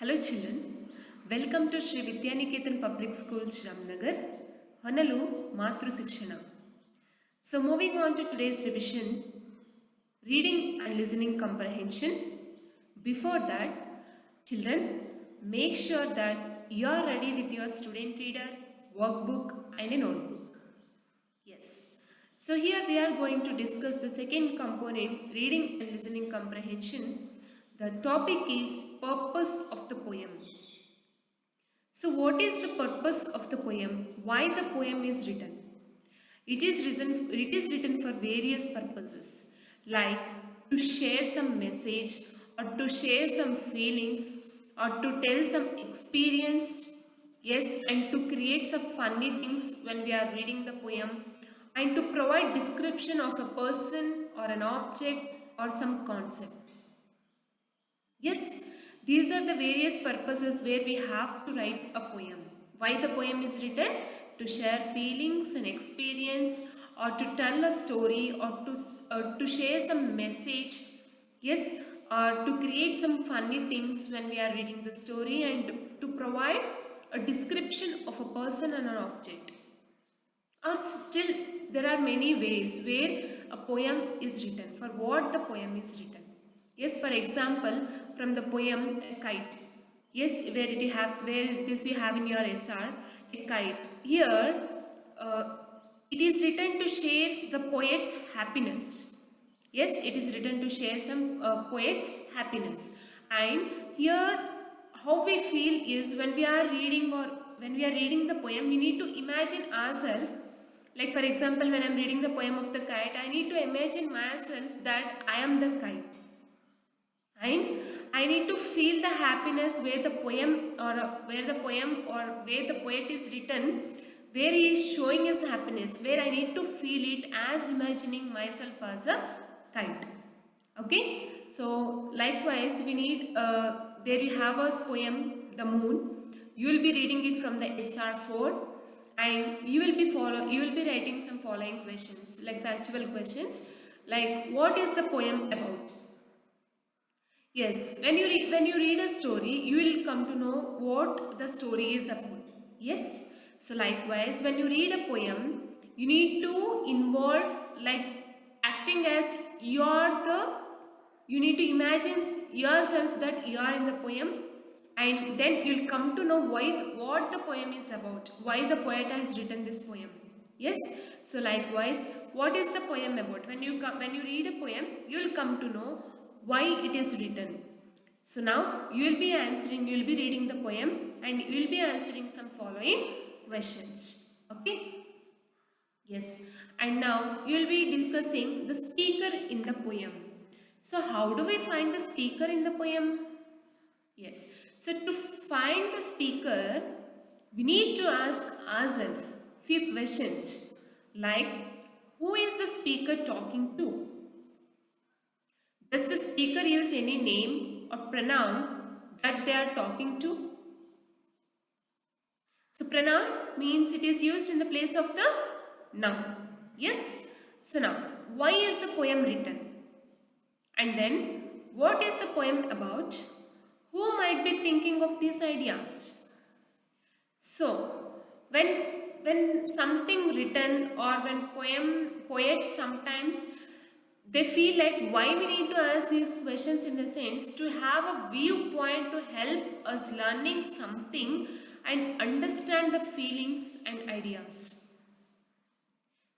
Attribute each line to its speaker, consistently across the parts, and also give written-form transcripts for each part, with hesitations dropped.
Speaker 1: Hello children, welcome to Sri Vidyaniketan Public School Shramnagar, Honalu Matru Sikshana. So moving on to today's revision, reading and listening comprehension. Before that, children, make sure that you are ready with your student reader, workbook and a notebook. Yes. So here we are going to discuss the second component, reading and listening comprehension. The topic is purpose of the poem. So what is the purpose of the poem? Why the poem is written? It is written for various purposes, like to share some message or to share some feelings or to tell some experience, yes, and to create some funny things when we are reading the poem, and to provide description of a person or an object or some concept. Yes, these are the various purposes where we have to write a poem. Why the poem is written? To share feelings and experience, or to tell a story, or to share some message. Yes, or to create some funny things when we are reading the story, and to provide a description of a person and an object. Or still, there are many ways where a poem is written, for what the poem is written. Yes, for example, from the poem A Kite. Yes, where this you have in your SR, a kite. Here, uh, it is written to share the poet's happiness. Yes, it is written to share some poet's happiness. And here, how we feel is when we are reading or when we are reading the poem, we need to imagine ourselves. Like for example, when I am reading the poem of the kite, I need to imagine myself that I am the kite. And I need to feel the happiness where the poem or where the poem or where the poet is written, where he is showing his happiness, where I need to feel it as imagining myself as a kite. Okay, so likewise we need there you have a poem The Moon. You will be reading it from the SR4, and you will be writing some following questions, like factual questions, like what is the poem about. Yes, when you read a story, you will come to know what the story is about. Yes, so likewise, when you read a poem, you need to involve like acting as you need to imagine yourself that you are in the poem, and then you'll come to know what the poem is about, why the poet has written this poem. Yes, so likewise, what is the poem about? When you read a poem, you will come to know why it is written. So now you will be reading the poem and you will be answering some following questions. Okay? Yes. And now you will be discussing the speaker in the poem. So how do we find the speaker in the poem? Yes. So to find the speaker, we need to ask ourselves few questions like, who is the speaker talking to? Does the speaker use any name or pronoun that they are talking to? So pronoun means it is used in the place of the noun. Yes? So now, why is the poem written? And then, what is the poem about? Who might be thinking of these ideas? So, when something written or when poets sometimes they feel like why we need to ask these questions in the sense to have a viewpoint to help us learning something and understand the feelings and ideas.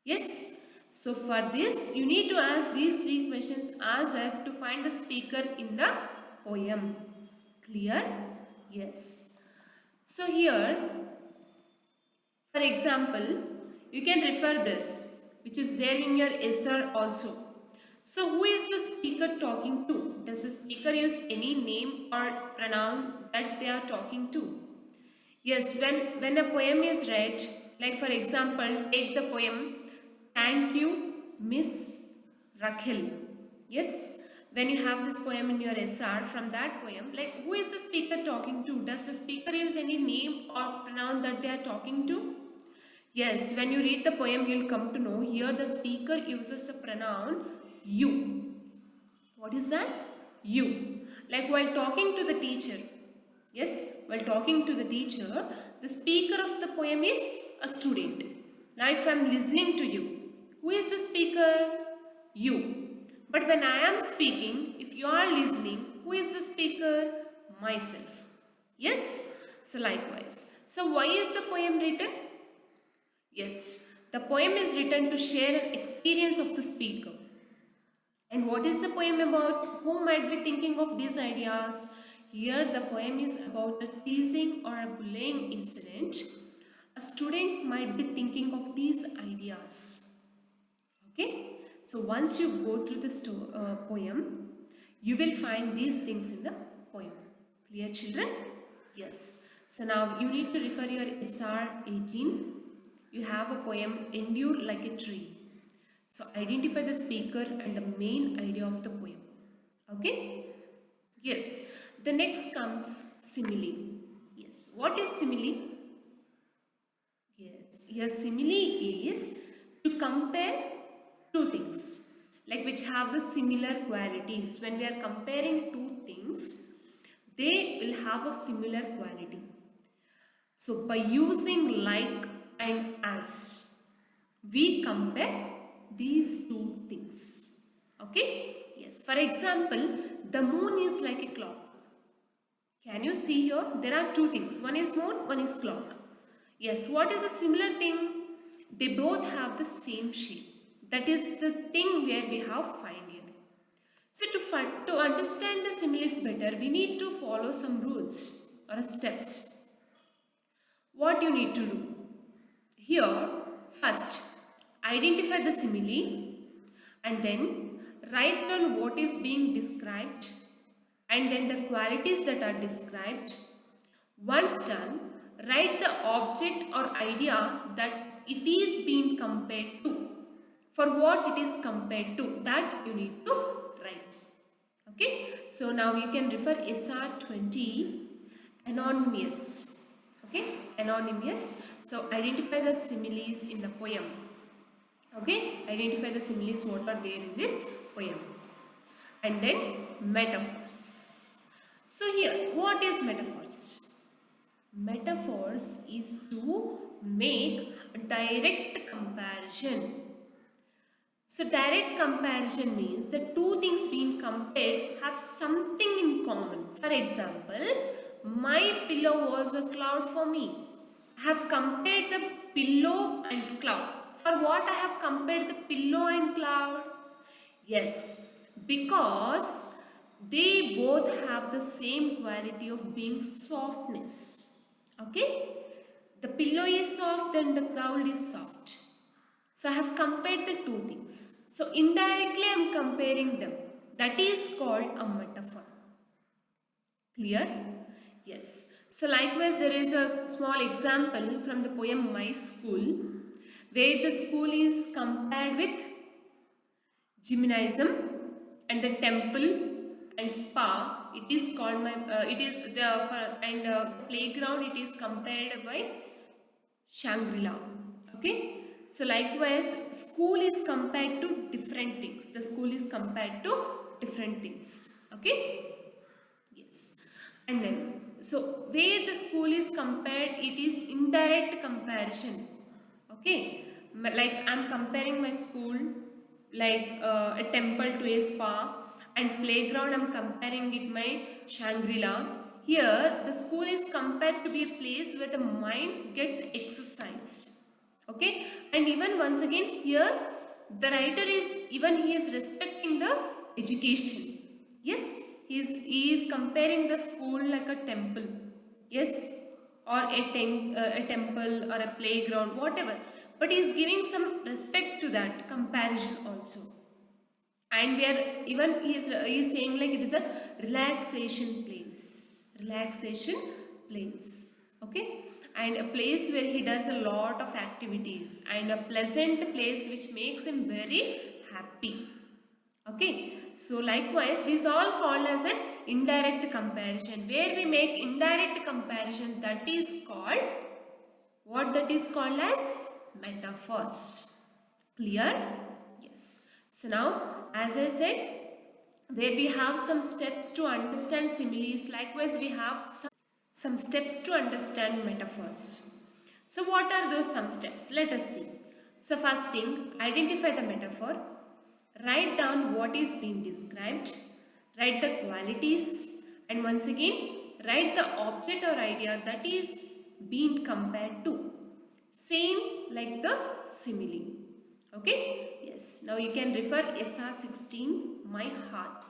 Speaker 1: Yes. So for this you need to ask these three questions ourselves to find the speaker in the poem. Clear? Yes. So here, for example, you can refer this which is there in your SR also. So who is the speaker talking to? Does the speaker use any name or pronoun that they are talking to? Yes, when a poem is read, like for example, take the poem Thank You, Miss Rakhil. Yes, when you have this poem in your SR, from that poem, like who is the speaker talking to? Does the speaker use any name or pronoun that they are talking to? Yes, when you read the poem, you'll come to know here the speaker uses a pronoun you. What is that? You. Like while talking to the teacher. Yes, while talking to the teacher, the speaker of the poem is a student. Now, if I am listening to you, who is the speaker? You. But when I am speaking, if you are listening, who is the speaker? Myself. Yes? So, likewise. So, why is the poem written? Yes, the poem is written to share an experience of the speaker. And what is the poem about? Who might be thinking of these ideas? Here the poem is about a teasing or a bullying incident. A student might be thinking of these ideas. Okay? So once you go through the poem, you will find these things in the poem. Clear, children? Yes. So now you need to refer your SR 18. You have a poem, Endure Like a Tree. So identify the speaker and the main idea of the poem. Okay? Yes. The next comes simile. Yes. What is simile? Yes. Here simile is to compare two things like which have the similar qualities. When we are comparing two things, they will have a similar quality. So by using like and as, we compare these two things. Okay? Yes. For example, the moon is like a clock. Can you see here? There are two things. One is moon, one is clock. Yes. What is a similar thing? They both have the same shape. That is the thing where we have find here. So to understand the similes better, we need to follow some rules or steps. What you need to do? Here, first, identify the simile and then write down what is being described and then the qualities that are described. Once done, write the object or idea that it is being compared to. For what it is compared to, that you need to write. Okay, so now you can refer SR 20, anonymous. Okay, anonymous. So identify the similes in the poem. Okay, identify the similes what are there in this poem. And then metaphors. So here, what is metaphors? Metaphors is to make a direct comparison. So direct comparison means the two things being compared have something in common. For example, my pillow was a cloud for me. I have compared the pillow and cloud. For what I have compared the pillow and cloud? Yes, because they both have the same quality of being softness. Okay? The pillow is soft and the cloud is soft. So I have compared the two things. So indirectly I am comparing them. That is called a metaphor. Clear? Yes. So likewise there is a small example from the poem My School where the school is compared with gymnasium and the temple and spa. It is called playground it is compared by Shangri-La. Okay. So likewise, school is compared to different things. The school is compared to different things. Okay. Yes. And then, so where the school is compared, it is indirect comparison. Okay. Like I am comparing my school like a temple to a spa, and playground I am comparing it my Shangri-La. Here the school is compared to be a place where the mind gets exercised. Okay, and even once again here the writer is he is respecting the education. Yes, he is comparing the school like a temple. Yes, or a temple or a playground, whatever. But he is giving some respect to that comparison also. And we are he is saying like it is a relaxation place. Relaxation place. Okay, and a place where he does a lot of activities and a pleasant place which makes him very happy. Okay, so likewise these all called as an indirect comparison. Where we make indirect comparison, that is called what? That is called as metaphors. Clear? Yes. So now as I said, where we have some steps to understand similes, likewise we have some some steps to understand metaphors. So what are those some steps? Let us see. So first thing, identify the metaphor, write down what is being described, write the qualities, and once again write the object or idea that is being compared to. Same like the simile. Okay? Yes. Now you can refer SR 16, My Heart.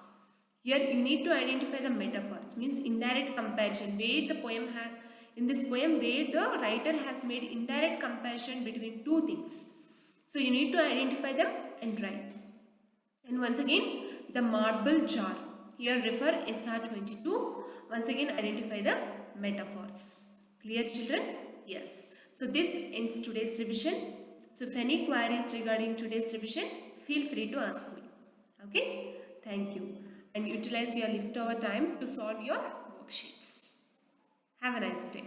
Speaker 1: Here you need to identify the metaphors, means indirect comparison, where the poem has, in this poem where the writer has made indirect comparison between two things. So you need to identify them and write. And once again, the marble jar. Here refer SR 22. Once again identify the metaphors. Clear children? Yes. So this ends today's revision. So if any queries regarding today's revision, feel free to ask me. Okay? Thank you. And utilize your leftover time to solve your worksheets. Have a nice day.